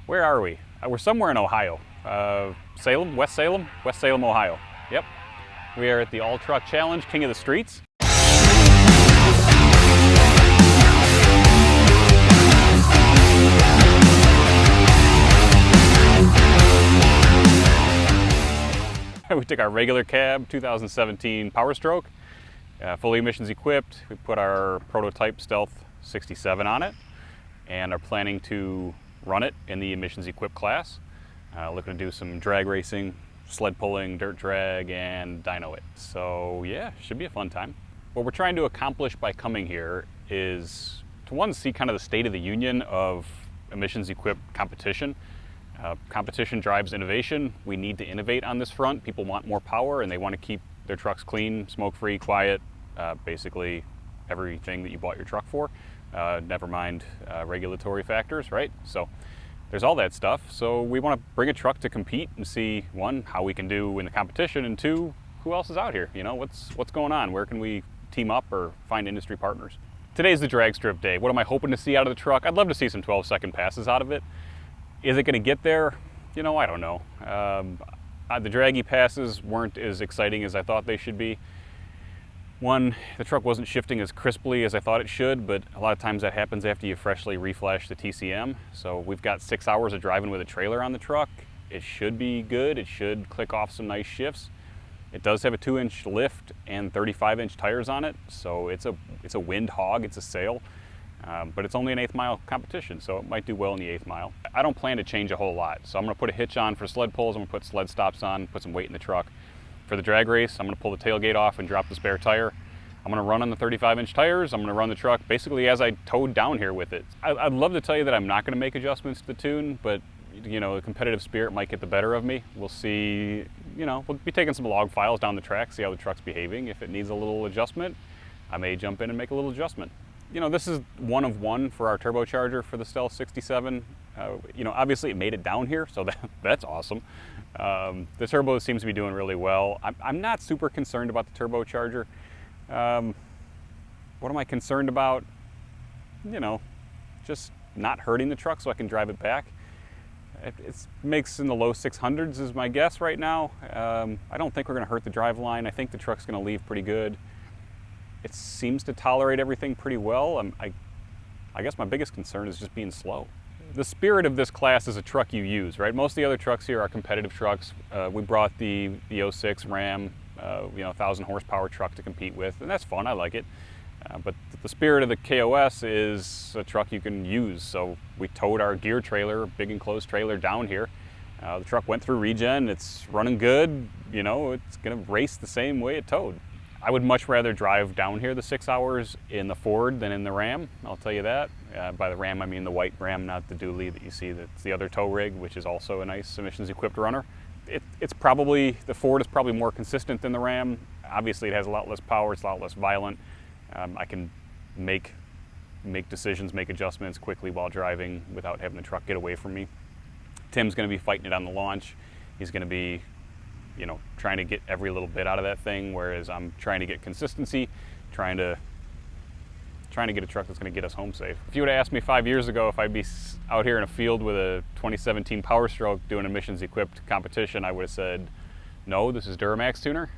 Where are we? We're somewhere in Ohio. Salem, West Salem, Ohio. Yep. We are at the All Truck Challenge, King of the Streets. We took our regular cab, 2017 Powerstroke, fully emissions equipped. We put our prototype Stealth 67 on it and are planning to run it in the emissions equipped class. Looking to do some drag racing, sled pulling, dirt drag, and dyno it. So yeah, should be a fun time. What we're trying to accomplish by coming here is to one, see kind of the state of the union of emissions equipped competition. Competition drives innovation. We need to innovate on this front. People want more power and they want to keep their trucks clean, smoke-free, quiet, basically everything that you bought your truck for. Never mind regulatory factors, right? So there's all that stuff. So we want to bring a truck to compete and see, one, how we can do in the competition, and two, who else is out here? You know, what's going on? Where can we team up or find industry partners? Today's the drag strip day. What am I hoping to see out of the truck? I'd love to see some 12-second passes out of it. Is it going to get there? You know, I don't know. The draggy passes weren't as exciting as I thought they should be. One, the truck wasn't shifting as crisply as I thought it should, but a lot of times that happens after you freshly reflash the TCM. So we've got 6 hours of driving with a trailer on the truck. It should be good. It should click off some nice shifts. It does have a 2-inch lift and 35-inch tires on it, so it's a wind hog, it's a sail. But it's only an 1/8 mile competition, so it might do well in the 1/8 mile. I don't plan to change a whole lot, so I'm going to put a hitch on for sled pulls. I'm going to put sled stops on, put some weight in the truck. For the drag race, I'm going to pull the tailgate off and drop the spare tire. I'm going to run on the 35-inch tires. I'm going to run the truck basically as I towed down here with it. I'd love to tell you that I'm not going to make adjustments to the tune, but you know, the competitive spirit might get the better of me. We'll see. You know, we'll be taking some log files down the track, see how the truck's behaving. If it needs a little adjustment, I may jump in and make a little adjustment. You know, this is 1 of 1 for our turbocharger for the Stealth 67. You know, obviously it made it down here, so that's awesome. The turbo seems to be doing really well. I'm not super concerned about the turbocharger. What am I concerned about? You know, just not hurting the truck so I can drive it back. It makes in the low 600s is my guess right now. I don't think we're going to hurt the driveline. I think the truck's going to leave pretty good. It seems to tolerate everything pretty well. I guess my biggest concern is just being slow. The spirit of this class is a truck you use, right? Most of the other trucks here are competitive trucks. We brought the 06 Ram, 1,000 horsepower truck to compete with, and that's fun, I like it. But the spirit of the KOS is a truck you can use. So we towed our gear trailer, big enclosed trailer, down here. The truck went through regen, it's running good. You know, it's gonna race the same way it towed. I would much rather drive down here the 6 hours in the Ford than in the Ram, I'll tell you that. By the Ram, I mean the white Ram, not the dually that you see. That's the other tow rig, which is also a nice emissions-equipped runner. It's probably, the Ford is probably more consistent than the Ram. Obviously, it has a lot less power, it's a lot less violent. I can make decisions, make adjustments quickly while driving without having the truck get away from me. Tim's gonna be fighting it on the launch. He's gonna be, you know, trying to get every little bit out of that thing, whereas I'm trying to get consistency, trying to get a truck that's going to get us home safe. If you would have asked me 5 years ago if I'd be out here in a field with a 2017 Powerstroke doing emissions-equipped competition, I would have said, no, this is Duramax tuner.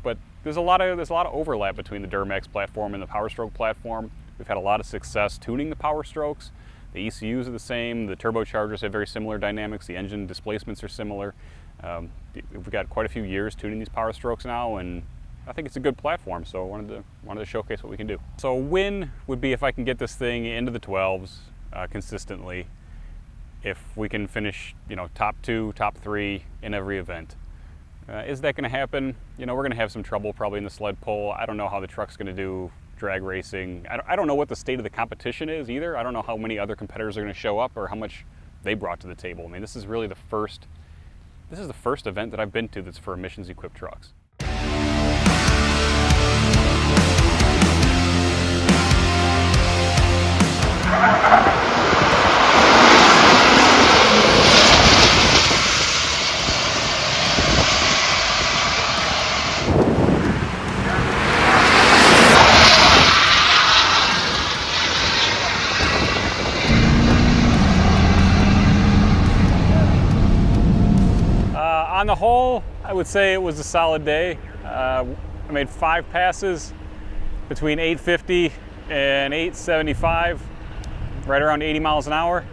But there's a lot of overlap between the Duramax platform and the Powerstroke platform. We've had a lot of success tuning the Powerstrokes. The ECUs are the same. The turbochargers have very similar dynamics. The engine displacements are similar. We've got quite a few years tuning these Powerstrokes now, and I think it's a good platform, so I wanted to showcase what we can do. So a win would be if I can get this thing into the 12s consistently, if we can finish, you know, top 2, top 3 in every event. Is that going to happen? You know, we're going to have some trouble probably in the sled pull. I don't know how the truck's going to do drag racing. I don't know what the state of the competition is either. I don't know how many other competitors are going to show up or how much they brought to the table. I mean, this is really the first event that I've been to that's for emissions-equipped trucks. On the whole, I would say it was a solid day. I made 5 passes between 850 and 875, right around 80 miles an hour.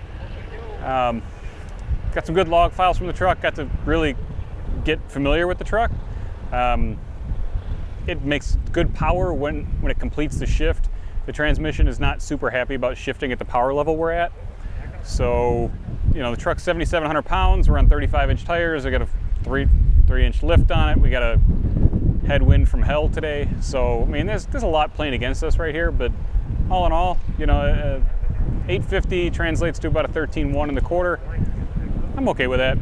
Got some good log files from the truck, got to really get familiar with the truck. It makes good power when it completes the shift. The transmission is not super happy about shifting at the power level we're at. So, you know, the truck's 7,700 pounds, we're on 35-inch tires, I got a 3-inch lift on it, we got a headwind from hell today. So, I mean, there's a lot playing against us right here, but all in all, you know, 850 translates to about a 13.1 in the quarter. I'm okay with that.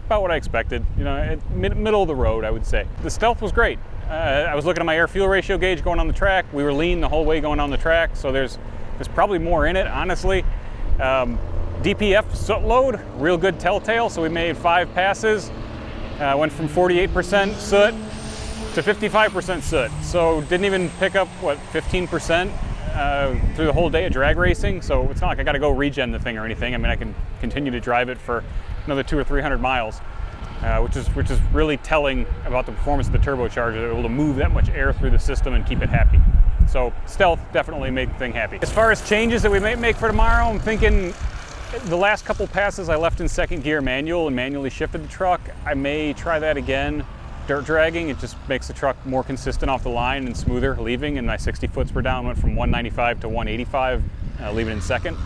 About what I expected, you know, middle of the road, I would say. The stealth was great. I was looking at my air-fuel ratio gauge going on the track. We were lean the whole way going on the track, so there's probably more in it, honestly. DPF soot load, real good telltale, so we made 5 passes. Went from 48% soot to 55% soot, so didn't even pick up, what, 15% through the whole day of drag racing, so it's not like I gotta go regen the thing or anything. I mean, I can continue to drive it for another 200 or 300 miles, which is really telling about the performance of the turbocharger. They're able to move that much air through the system and keep it happy. So stealth definitely made the thing happy. As far as changes that we may make for tomorrow, I'm thinking the last couple passes I left in second gear manual and manually shifted the truck. I may try that again, dirt dragging. It just makes the truck more consistent off the line and smoother leaving, and my 60 foots per down went from 195 to 185, leaving in second.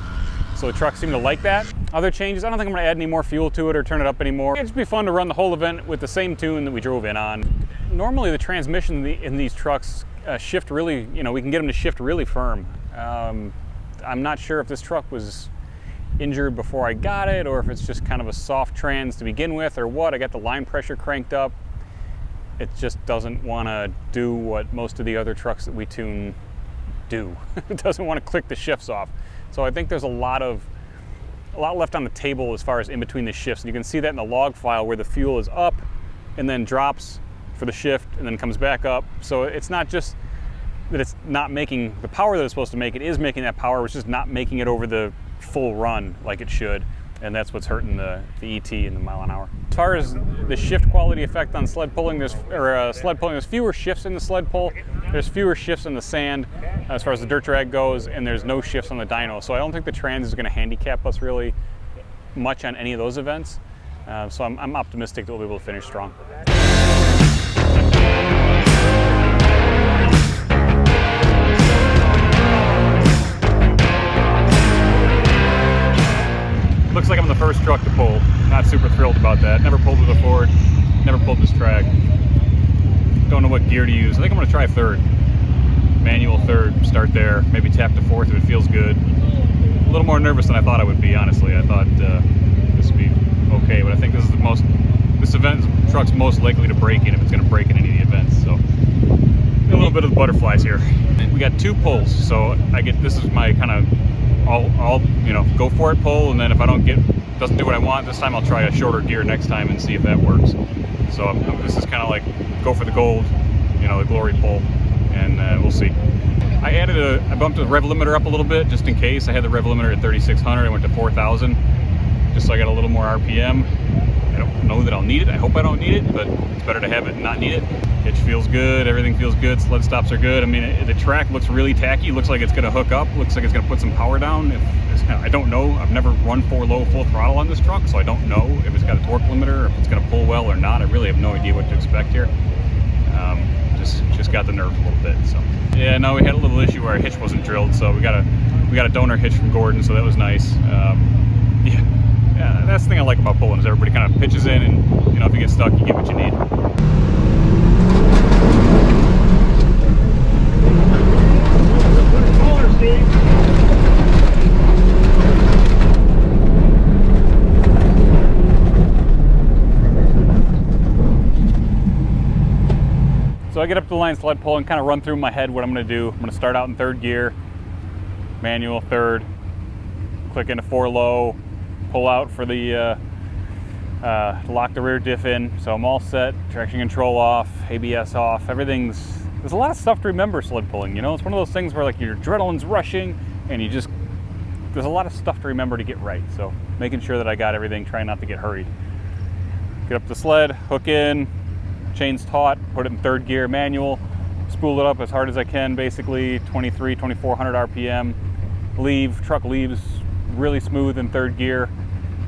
So the truck seemed to like that. Other changes, I don't think I'm gonna add any more fuel to it or turn it up anymore. It'd just be fun to run the whole event with the same tune that we drove in on. Normally the transmission in these trucks shift really, you know, we can get them to shift really firm. I'm not sure if this truck was injured before I got it or if it's just kind of a soft trans to begin with or what. I got the line pressure cranked up. It just doesn't wanna do what most of the other trucks that we tune do. It doesn't wanna click the shifts off. So I think there's a lot left on the table as far as in between the shifts. And you can see that in the log file where the fuel is up and then drops for the shift and then comes back up. So it's not just that it's not making the power that it's supposed to make, it is making that power, it's just not making it over the full run like it should. And that's what's hurting the ET in the mile an hour. As far as the shift quality effect on sled pulling, there's fewer shifts in the sled pull, there's fewer shifts in the sand as far as the dirt drag goes, and there's no shifts on the dyno. So I don't think the trans is gonna handicap us really much on any of those events. So I'm optimistic that we'll be able to finish strong. Looks like I'm the first truck to pull. Not super thrilled about that. Never pulled with a Ford, never pulled this track. Don't know what gear to use. I think I'm gonna try third. Manual third, start there, maybe tap to fourth if it feels good. A little more nervous than I thought I would be, honestly. I thought this would be okay, but I think this is this truck's most likely to break in if it's gonna break in any of the events, so. A little bit of the butterflies here. We got 2 pulls, so this is my kind of I'll you know, go for it pull, and then if I doesn't do what I want this time, I'll try a shorter gear next time and see if that works. So this is kind of like go for the gold, you know, the glory pull, and we'll see. I bumped the rev limiter up a little bit just in case. I had the rev limiter at 3,600. I went to 4,000 just so I got a little more RPM. I don't know that I'll need it. I hope I don't need it, but it's better to have it and not need it. Hitch feels good. Everything feels good. Sled stops are good. I mean, the track looks really tacky. Looks like it's going to hook up. Looks like it's going to put some power down. I don't know. I've never run 4-low full throttle on this truck, so I don't know if it's got a torque limiter or if it's going to pull well or not. I really have no idea what to expect here. Just got the nerves a little bit. So yeah, no, we had a little issue where our hitch wasn't drilled, so we got a donor hitch from Gordon, so that was nice. Yeah, that's the thing I like about pulling is everybody kind of pitches in, and you know, if you get stuck, you get what you need. So I get up to the line sled pull and kind of run through my head what I'm going to do. I'm going to start out in third gear, manual third, click into 4-low, pull out for the lock the rear diff in. So I'm all set, traction control off, ABS off, there's a lot of stuff to remember sled pulling, you know? It's one of those things where like your adrenaline's rushing and there's a lot of stuff to remember to get right. So making sure that I got everything, trying not to get hurried. get up the sled, hook in, chain's taut, put it in third gear manual, spool it up as hard as I can, basically 2400 RPM. Truck leaves really smooth in third gear.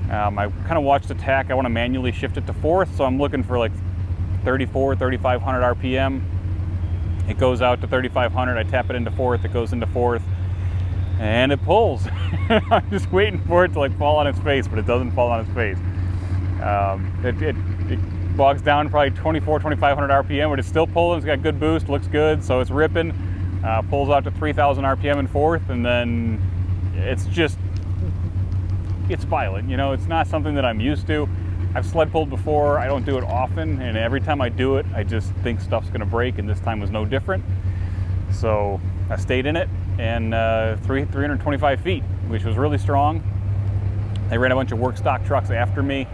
I kind of watch the tack. I want to manually shift it to fourth, so I'm looking for like 3500 RPM. It goes out to 3500, I tap it into fourth, it goes into fourth, and it pulls. I'm just waiting for it to like fall on its face, but it doesn't fall on its face. It bogs down probably 2500 RPM, but it's still pulling. It's got good boost, looks good, so it's ripping. Pulls out to 3000 RPM in fourth, and then it's violent. You know, it's not something that I'm used to. I've sled pulled before. I don't do it often, and every time I do it, I just think stuff's gonna break, and this time was no different. So I stayed in it, and 325 feet, which was really strong. They ran a bunch of work stock trucks after me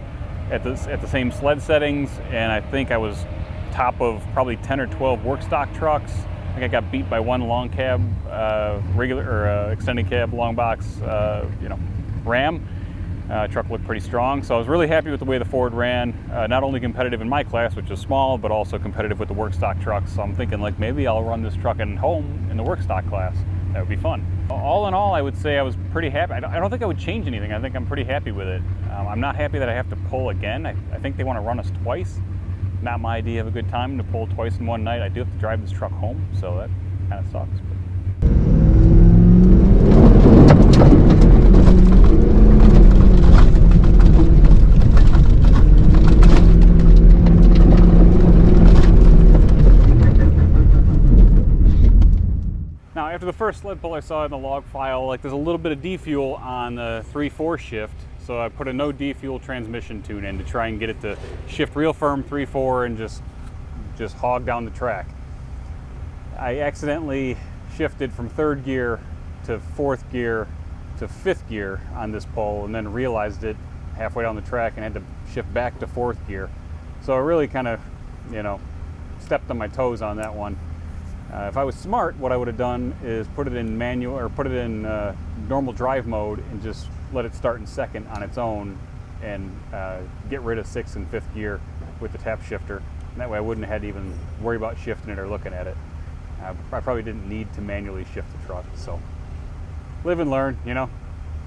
at the same sled settings, and I think I was top of probably 10 or 12 work stock trucks. I think I got beat by one long cab, extended cab, long box, Ram. Truck looked pretty strong, so I was really happy with the way the Ford ran. Not only competitive in my class, which is small, but also competitive with the work stock trucks. So I'm thinking like maybe I'll run this truck at home in the work stock class. That would be fun. All in all, I would say I was pretty happy. I don't think I would change anything. I think I'm pretty happy with it. I'm not happy that I have to pull again. I think they want to run us twice. Not my idea of a good time to pull twice in one night. I do have to drive this truck home, so that kind of sucks. Now, after the first sled pull I saw in the log file, like there's a little bit of defuel on the 3/4 shift, so I put a no defuel transmission tune in to try and get it to shift real firm 3/4 and just hog down the track. I accidentally shifted from third gear to fourth gear to fifth gear on this pull, and then realized it halfway down the track and had to shift back to fourth gear. So I really kind of, stepped on my toes on that one. If I was smart, what I would have done is put it in manual or put it in normal drive mode and just let it start in second on its own, and get rid of sixth and fifth gear with the tap shifter. And that way I wouldn't have had to even worry about shifting it or looking at it. I probably didn't need to manually shift the truck. So live and learn,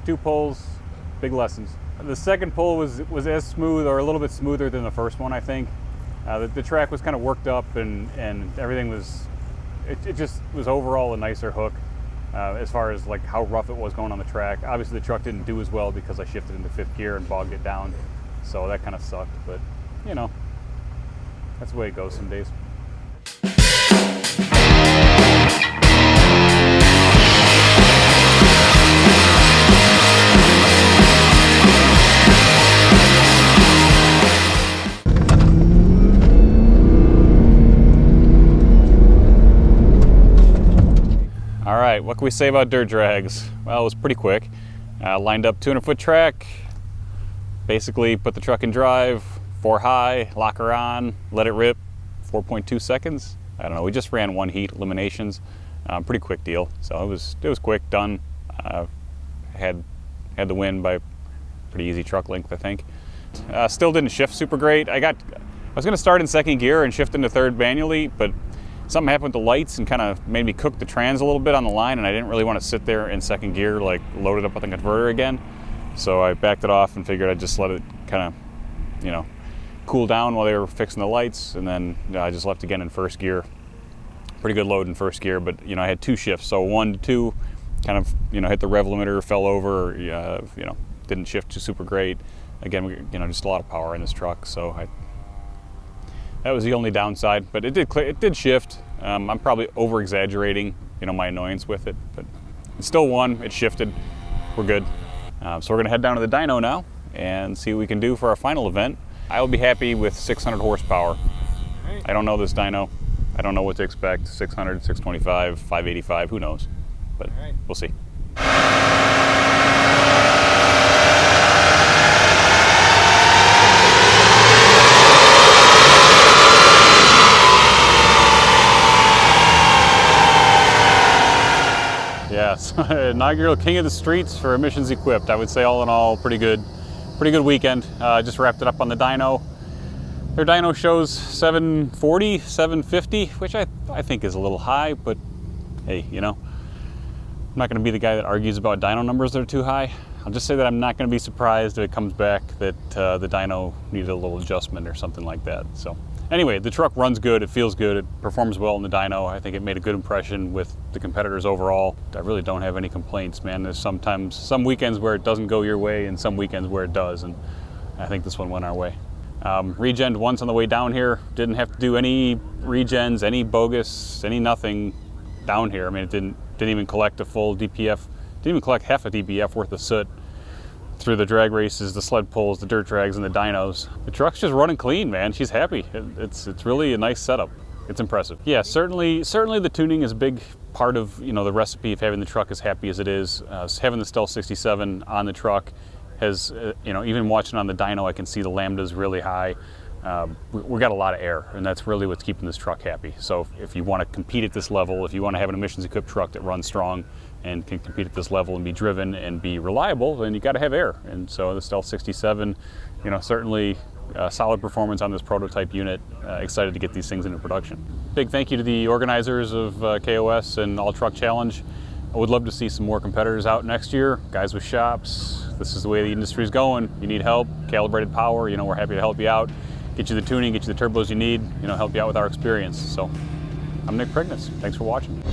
2 pulls, big lessons. The second pull was as smooth or a little bit smoother than the first one, I think. The track was kind of worked up, and everything was, it just was overall a nicer hook as far as like how rough it was going on the track. Obviously the truck didn't do as well because I shifted into fifth gear and bogged it down. So that kind of sucked, but that's the way it goes some days. All right, what can we say about dirt drags? Well, it was pretty quick. Lined up 200-foot track, basically put the truck in drive, 4 high, lock her on, let it rip, 4.2 seconds. I don't know, we just ran 1 heat, eliminations. Pretty quick deal. So it was quick, done. Had the win by pretty easy truck length, I think. Still didn't shift super great. I was gonna start in second gear and shift into third manually, but something happened with the lights and kind of made me cook the trans a little bit on the line, and I didn't really want to sit there in second gear, like loaded up with the converter again. So I backed it off and figured I'd just let it kind of, cool down while they were fixing the lights, and then I just left again in first gear. Pretty good load in first gear, but I had 2 shifts, so 1 to 2, kind of hit the rev limiter, fell over, didn't shift too super great. Again, just a lot of power in this truck, so that was the only downside, but it did shift. I'm probably over exaggerating, my annoyance with it, but it still won. It shifted. We're good. So we're gonna head down to the dyno now and see what we can do for our final event. I will be happy with 600 horsepower. Right. I don't know this dyno. I don't know what to expect. 600, 625, 585, who knows? But right. We'll see. Yes, inaugural King of the Streets for emissions equipped. I would say all in all, pretty good weekend. Just wrapped it up on the dyno. Their dyno shows 740, 750, which I think is a little high, but hey, you know, I'm not going to be the guy that argues about dyno numbers that are too high. I'll just say that I'm not going to be surprised if it comes back that the dyno needed a little adjustment or something like that. So anyway, the truck runs good, it feels good, it performs well in the dyno. I think it made a good impression with the competitors overall. I really don't have any complaints, man. There's sometimes some weekends where it doesn't go your way and some weekends where it does, and I think this one went our way. Regened once on the way down here. Didn't have to do any regens, any bogus, any nothing down here. I mean, it didn't even collect a full DPF, didn't even collect half a DPF worth of soot through the drag races, the sled pulls, the dirt drags, and the dynos. The truck's just running clean, man. She's happy. It's really a nice setup. It's impressive. Yeah, certainly the tuning is a big part of, you know, the recipe of having the truck as happy as it is. Having the Stealth 67 on the truck has, you know, even watching on the dyno, I can see the lambdas really high. We got a lot of air, and that's really what's keeping this truck happy. So if you want to compete at this level, if you want to have an emissions equipped truck that runs strong and can compete at this level and be driven and be reliable, then you got to have air. And so the Stealth 67, you know, certainly solid performance on this prototype unit. Excited to get these things into production. Big thank you to the organizers of KOS and All Truck Challenge. I would love to see some more competitors out next year, guys with shops. This is the way the industry is going. You need help, calibrated power, you know, we're happy to help you out. Get you the tuning, get you the turbos you need, you know, help you out with our experience. So I'm Nick Prigness. Thanks for watching.